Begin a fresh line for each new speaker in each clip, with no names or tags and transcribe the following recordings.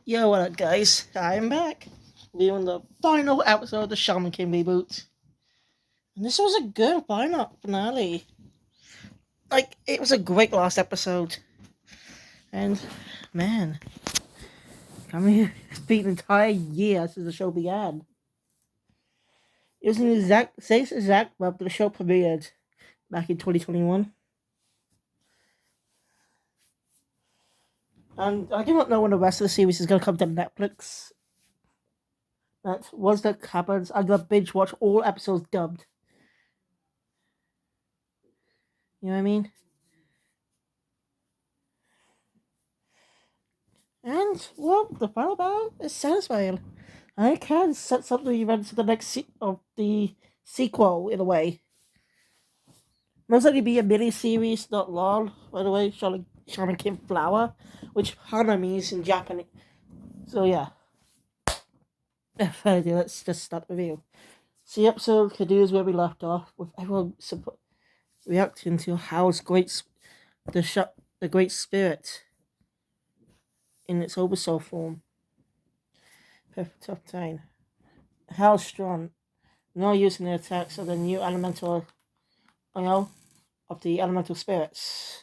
Yo, what up, guys? I'm back. Viewing the final episode of the Shaman King reboot. And this was a good final finale. It was a great last episode. And, man, I mean, it's been an entire year since the show began. It was an exact month the show premiered back in 2021. And I do not know when the rest of the series is going to come to Netflix. But once that happens, I'm going to binge watch all episodes dubbed. You know what I mean? And, well, the final battle is satisfying. I can set up the events of the next of the sequel in a way. Most likely be a mini series, not long. By the way, Shaman King Flower, which Hana means in Japanese. So yeah, let's just start the review. So the episode continues where we left off, with everyone reacting to Howl's the great spirit in its oversoul form. Perfect tough time. Howl's strong, now using the attacks of the new elemental, of the elemental spirits.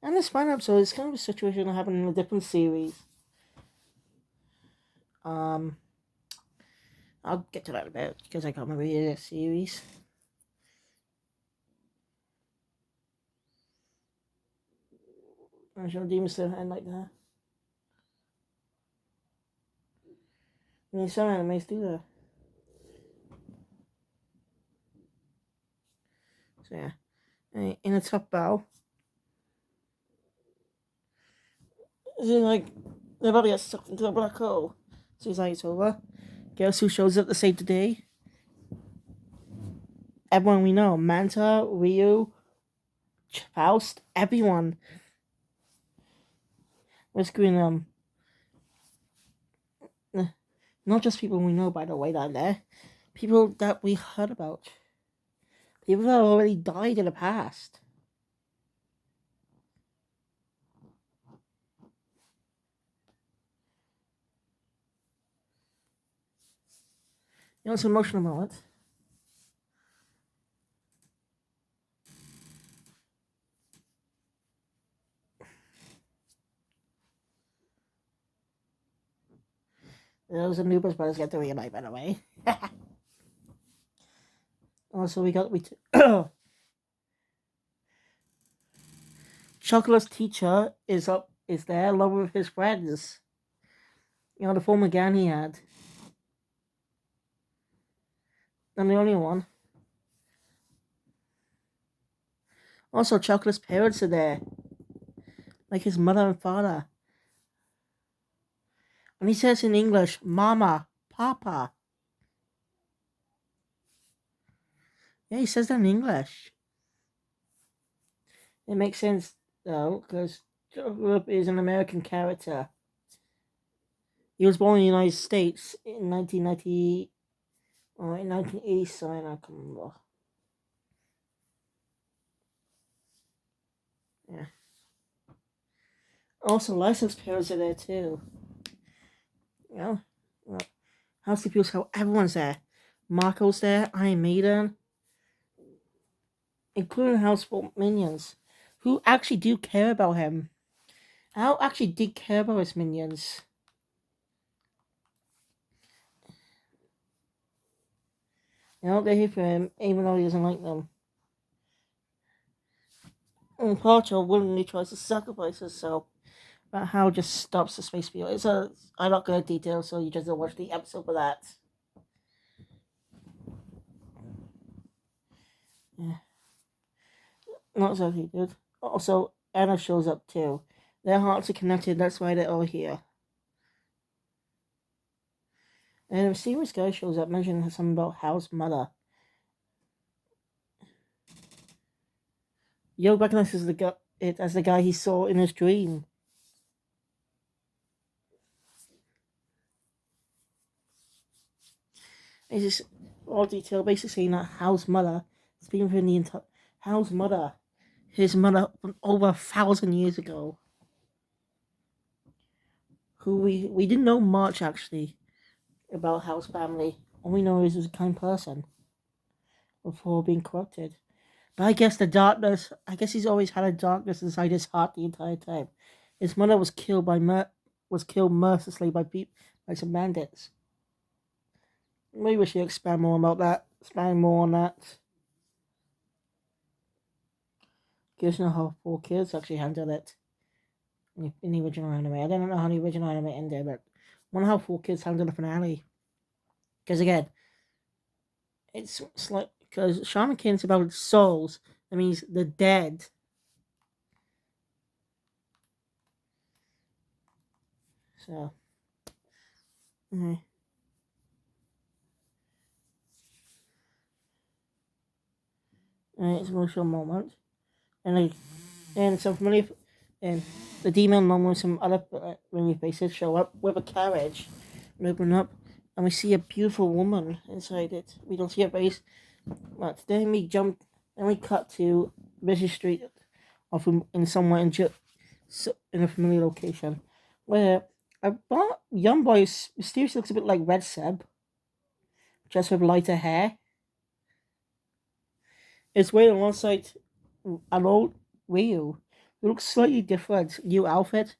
And this final episode is kind of a situation that happened in a different series. Um, I'll get to that in a bit because I can't remember the series. National Demon still end like that. I mean, some animes do that. So yeah, in a top bow, is it like the body gets sucked into a black hole? So it's like it's over. Guess who shows up to save the day? Everyone we know: Manta, Ryu, Faust, everyone. Rescuing not just people we know, by the way, down there. People that we heard about. People that have already died in the past. You know, it's an emotional moment. Those Anubis brothers get to reunite, by the way. Also, Chocolate's teacher is there along with his friends. You know, the former gang he had. And the only one. Also, Chocolate's parents are there. Like his mother and father. And he says in English, Mama, Papa. Yeah, he says that in English. It makes sense, though, because Chocolate is an American character. He was born in the United States in 1990, or in 1987, I can't remember. Yeah. Also, licensed parents are there too. You know, well, House of People's how everyone's there. Marco's there, Iron Maiden, including household minions, who actually do care about him. Al actually did care about his minions. You know, they're here for him, even though he doesn't like them. And Pacho willingly tries to sacrifice herself, but Hal just stops the space field. I'm not going to detail, so you just don't watch the episode for that. Yeah. Not exactly good. Also, Anna shows up too. Their hearts are connected, that's why they're all here. And a mysterious guy shows up mentioning something about Hal's mother. Yo recognizes it as the guy he saw in his dream. It's just all detail, basically saying that Hal's mother, speaking from the entire Hal's mother, his mother from over 1,000 years ago, who we didn't know much actually about Hal's family. All we know is he was a kind person before being corrupted. But I guess the darkness. I guess he's always had a darkness inside his heart the entire time. His mother was killed was killed mercilessly by some bandits. Maybe we should expand more about that. Expand more on that. Gives know how 4 kids actually handled it in the original anime. I don't know how the original anime ended, but I wonder how 4 kids handled the finale. Because again, it's like because Shaman King's about souls. That means the dead. So, okay. It's an emotional moment, and like, and some familiar, and the demon along with some other familiar faces show up with a carriage, and open up, and we see a beautiful woman inside it. We don't see her face, but then we jump, and we cut to busy street, off in somewhere in a familiar location, where a young boy mysteriously looks a bit like Red Seb, just with lighter hair. It's wearing alongside an old Ryu, who looks slightly different, new outfit,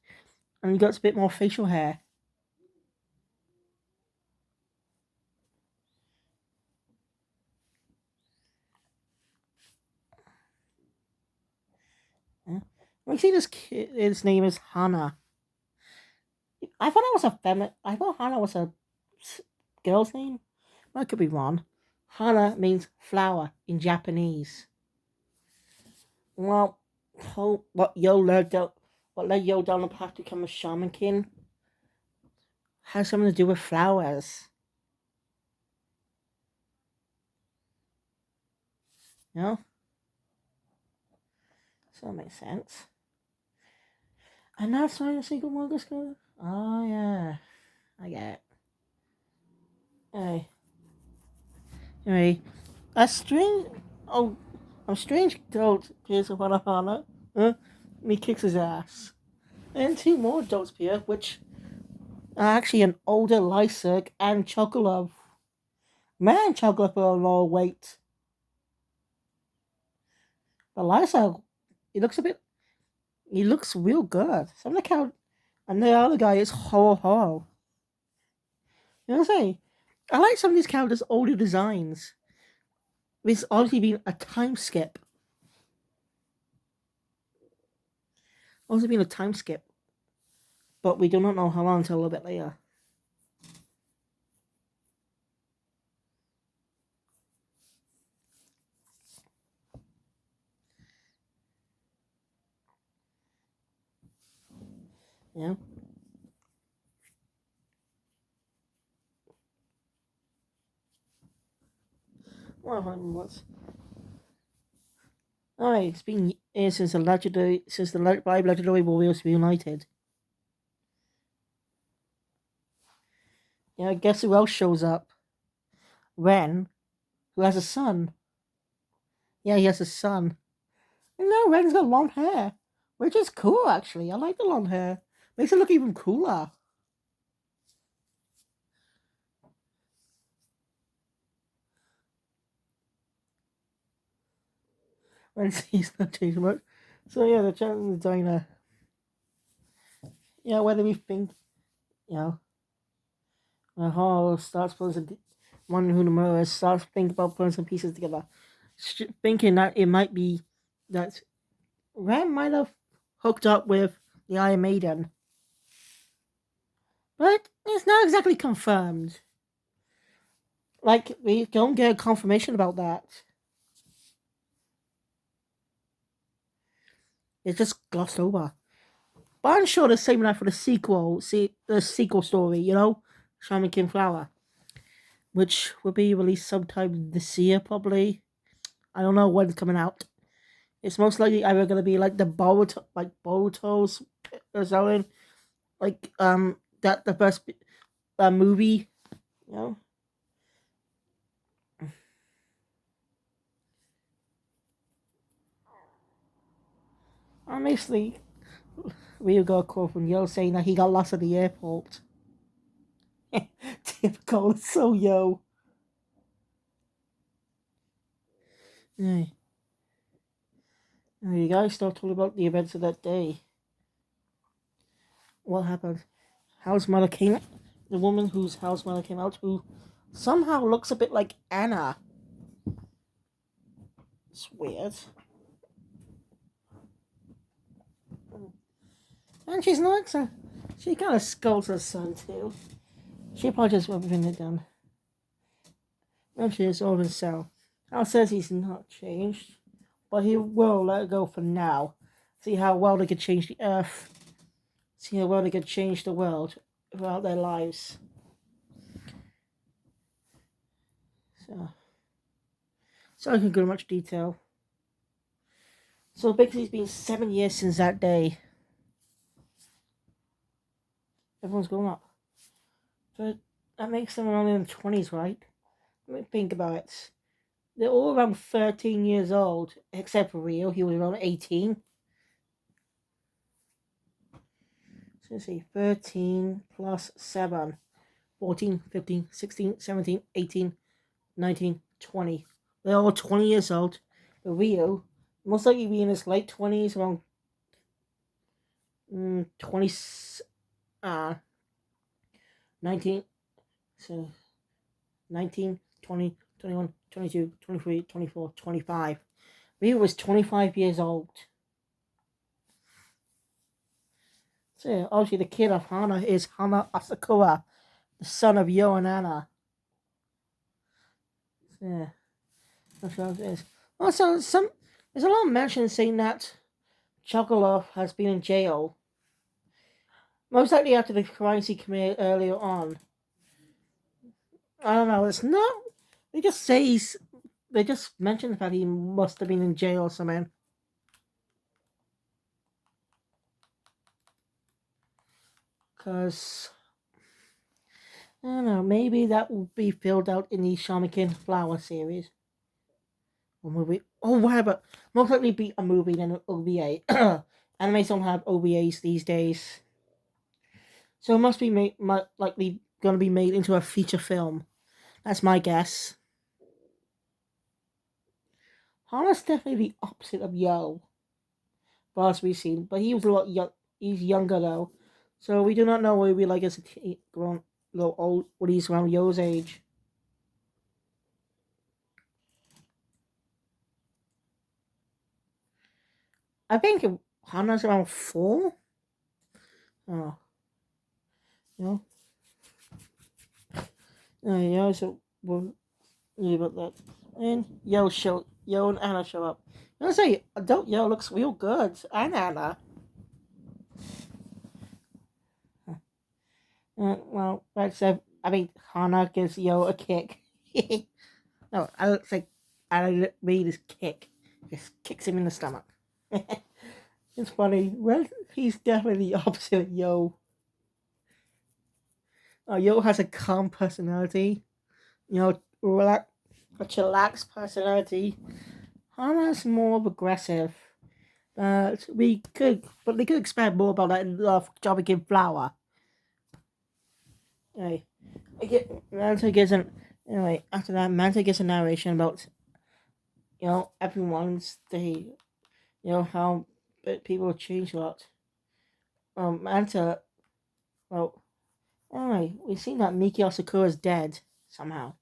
and he got a bit more facial hair. Yeah. We see this kid. His name is Hana. I thought that was a feminine. I thought Hana was a girl's name. I could be wrong. Hana means flower in Japanese. Well, what led Yo down the path to become a shaman king has something to do with flowers. You know, so that makes sense. And now it's time to single manga school. Oh yeah, I get it. Hey, anyway, a strange. Oh, a strange goat appears upon a Hana. And he kicks his ass. And 2 more adults appear, which are actually an older Lyserg and Chocolove. Man, Chocolove for a lot of weight. But Lyserg, he looks a bit. He looks real good. Some of the count, and the other guy is Ho Ho. You know what I'm saying? I like some of these characters' older designs. It's obviously been a time skip. Also been a time skip. But we do not know how long until a little bit later. Yeah. What happened was. Alright, it's been years since the 5 legendary warriors reunited. Yeah, guess who else shows up? Ren, who has a son. Yeah, he has a son. And now Ren's got long hair, which is cool actually. I like the long hair. Makes it look even cooler. Ren sees not changed much. So yeah, the chat in the diner. Yeah, whether we think, you know, Hall starts putting one who the murderer starts thinking about putting some pieces together, thinking that it might be that Ren might have hooked up with the Iron Maiden, but it's not exactly confirmed. Like we don't get a confirmation about that. It's just glossed over. But I'm sure they're saving that for the sequel. See the sequel story, you know, Shaman King Flower, which will be released sometime this year, probably. I don't know when it's coming out. It's most likely either gonna be like the Boruto's or something, like that the first movie, you know. Honestly, we got a call from Yo saying that he got lost at the airport. Typical, it's so Yo. Yeah. You guys start talking about the events of that day. What happened? House mother came. The woman whose house mother came out, who somehow looks a bit like Anna. It's weird. And she's not. She kind of scolds her son too. She probably just won't bring it done. Eventually, it's all himself. Al says he's not changed, but he will let it go for now. See how well they could change the earth. See how well they could change the world throughout their lives. So I can go into much detail. So basically, it's been 7 years since that day. Everyone's grown up. But that makes them only in the 20s, right? Let me think about it. They're all around 13 years old, except for Rio. He was around 18. So let's see, 13 plus 7. 14, 15, 16, 17, 18, 19, 20. They're all 20 years old. But Rio, most likely be in his late 20s, around 20, 19, so 19, 20, 21, 22, 23, 24, 25. Rio was 25 years old. So yeah, obviously the kid of Hana is Hana Asakura, the son of Yo and Anna. So, yeah, that's what it is. Also, there's a lot of mention saying that Chocolov has been in jail. Most likely after the crimes he committed earlier on. I don't know, it's not. They just say they just mentioned that he must have been in jail or something. Because, I don't know, maybe that will be filled out in the Shaman Flower series. Or movie. Oh, whatever. Most likely be a movie than an OVA. Animes don't have OVAs these days. So it must be likely going to be made into a feature film. That's my guess. Hana's definitely the opposite of Yo, far as we've seen. But he was a lot young. He's younger though, so we do not know what he'll be like as a grown, little old when he's around Yo's age. I think Hana's around 4. Oh, you know, yeah. So we'll leave it at that. And Yo and Anna show up. I say adult Yo looks real good, and Anna. Well, except I mean Hana gives Yo a kick. No, I don't think I read his kick. Just kicks him in the stomach. It's funny. Well, he's definitely the opposite of Yo. Yo has a calm personality. Relax, a chillax personality. Hana's more aggressive. But they could expand more about that in Jobbing in Flower. Anyway, Manta gives an anyway. After that, Manta gives a narration about everyone's day. How people change a lot. Manta. Well, anyway, we've seen that Miki Asakura is dead somehow.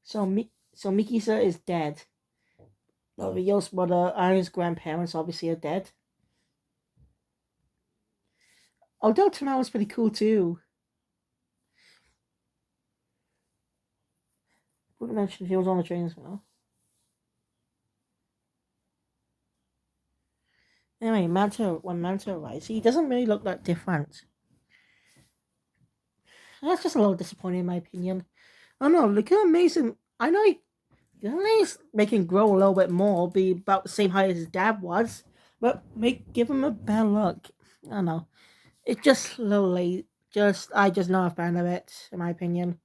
So Mikisa is dead. Ryo's mother and his grandparents obviously are dead. Although Tanao was pretty cool too. Wouldn't mention he was on the train as well. Anyway, when Manta arrives, he doesn't really look that different. That's just a little disappointing in my opinion. I don't know, they could have made him. I know he can at least make him grow a little bit more, be about the same height as his dad was, but give him a better look. I don't know. It's just a little late. I just not a fan of it, in my opinion.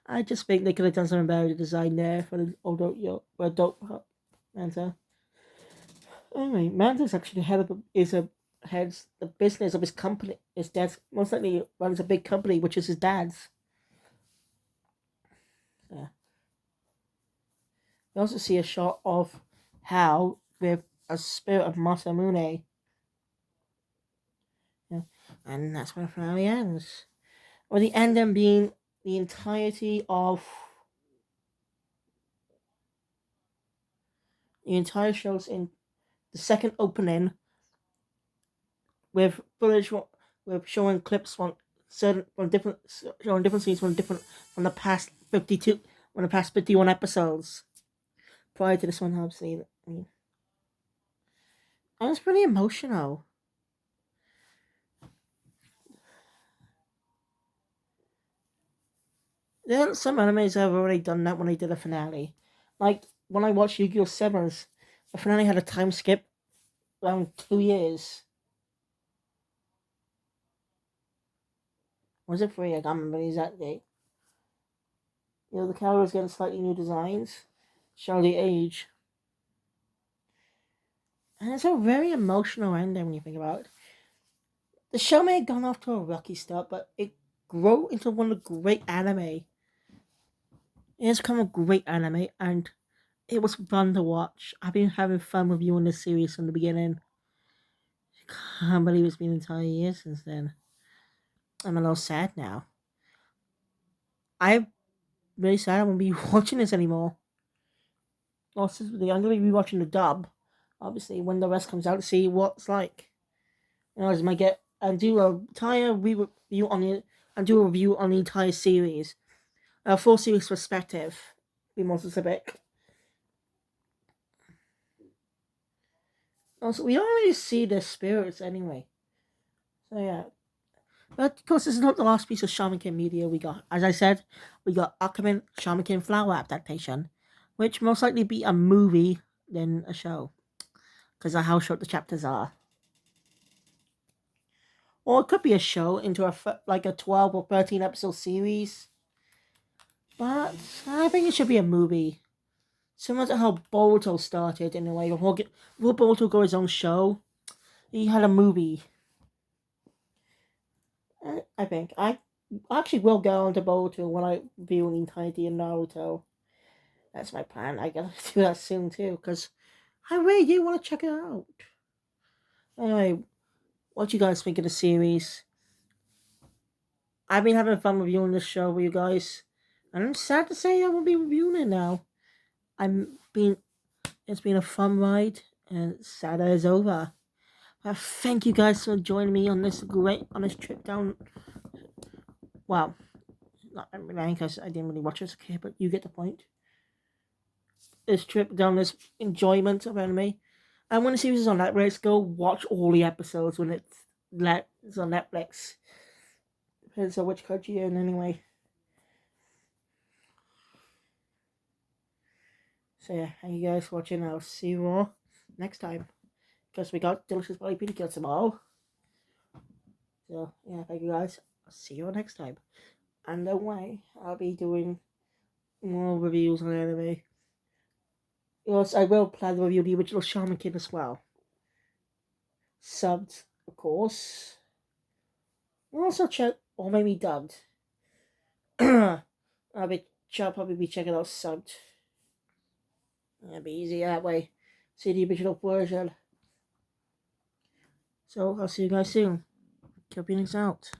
I just think they could have done something better to design there for the adult Manta. Anyway, Mando's actually heads the business of his company. His dad's most likely runs a big company, which is his dad's. Yeah. We also see a shot of Hal with a spirit of Masamune. Yeah. And that's where the finale ends. Or the ending being the entirety of the entire show's in the second opening with footage with showing clips from different showing different scenes from the past 52 from the past 51 episodes prior to this one. Obviously, I mean, and it's pretty emotional. There are some animes that have already done that when they did a finale. Like when I watched Yu-Gi-Oh! Sevens, the finale had a time skip around 2 years. Was it 3? I can't remember the exact date. The characters getting slightly new designs, show the age. And it's a very emotional ending when you think about it. The show may have gone off to a rocky start, but it grew into one of the great anime. It has become a great anime, and it was fun to watch. I've been having fun reviewing this series from the beginning. I can't believe it's been an entire year since then. I'm a little sad now. I'm really sad I won't be watching this anymore. Well, since I'm going to be rewatching the dub, obviously, when the rest comes out to see what's like. I just might get and do a entire review on it and do a review on the entire series. A full series perspective, be more specific. Also, we don't really see their spirits anyway. So yeah. But of course, this is not the last piece of Shaman King media we got. As I said, we got Aquaman Shaman King Flower adaptation, which most likely be a movie than a show, because of how short the chapters are. Or it could be a show into a 12 or 13 episode series. But I think it should be a movie. Similar to how Boruto started in a way. Before Boruto got his own show, he had a movie. I think. I actually will go on to Boruto when I view the entirety of Naruto. That's my plan. I gotta do that soon too, because I really do want to check it out. Anyway, what you guys think of the series? I've been having fun reviewing this show with you guys. And I'm sad to say I won't be reviewing it now. It's been a fun ride, and sad that it's over. Thank you guys for joining me on this trip down. Well, not really, because I didn't really watch this kid, but you get the point. This trip down this enjoyment of anime. And when the series is on Netflix, go watch all the episodes when it's on Netflix. Depends on which country you're in, anyway. So yeah, thank you guys for watching. I'll see you all next time, because we got Delicious Body Pizza Kill tomorrow. So yeah, thank you guys. I'll see you all next time. And don't worry, I'll be doing more reviews on anime. Yes, I will plan to review the original Shaman King as well. Subbed, of course. We'll also check, or maybe dubbed. I'll probably be checking out subbed. It'll be easier that way. See the original version. So I'll see you guys soon. Keep out.